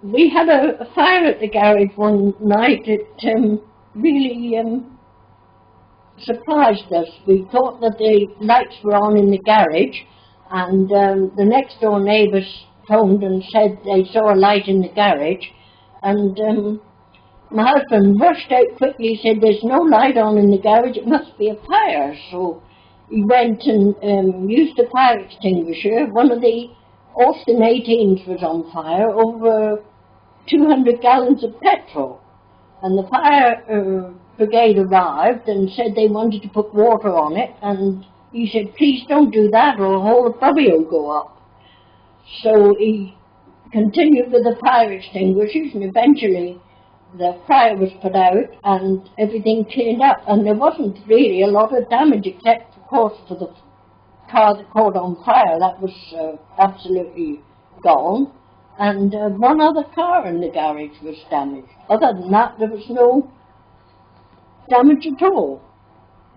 we had a fire at the garage one night. It really surprised us. We thought that the lights were on in the garage, and the next door neighbours phoned and said they saw a light in the garage, and my husband rushed out quickly. He said, "There's no light on in the garage, it must be a fire." So he went and used a fire extinguisher. One of the Austin 18s was on fire, over 200 gallons of petrol. And the fire brigade arrived and said they wanted to put water on it, and he said, "Please don't do that or a whole bubby will go up." So he continued with the fire extinguishers, and eventually the fire was put out and everything cleaned up, and there wasn't really a lot of damage, except of course for the car that caught on fire. That was absolutely gone, and one other car in the garage was damaged. Other than that, there was no damage at all,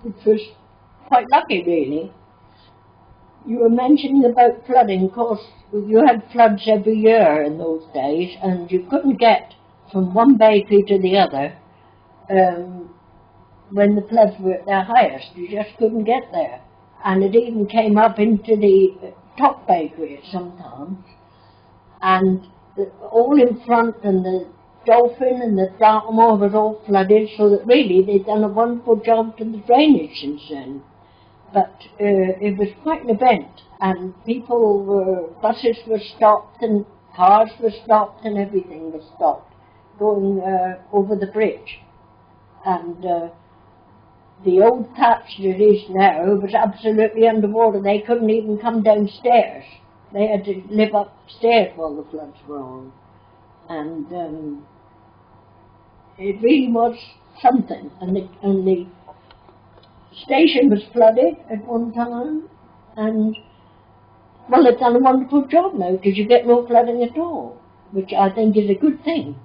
which was quite lucky, really. You were mentioning about flooding. Of course, you had floods every year in those days, and you couldn't get from one bakery to the other when the floods were at their highest. You just couldn't get there. And it even came up into the top bakery sometimes. And all in front, and the Dolphin and the Dartmoor was all flooded, so that really they'd done a wonderful job to the drainage since then. But it was quite an event, and buses were stopped, and cars were stopped, and everything was stopped going over the bridge. And the old patch that is now was absolutely underwater. They couldn't even come downstairs. They had to live upstairs while the floods were on. And it really was something. And the station was flooded at one time, and well, they've done a wonderful job now, because you get no flooding at all, which I think is a good thing.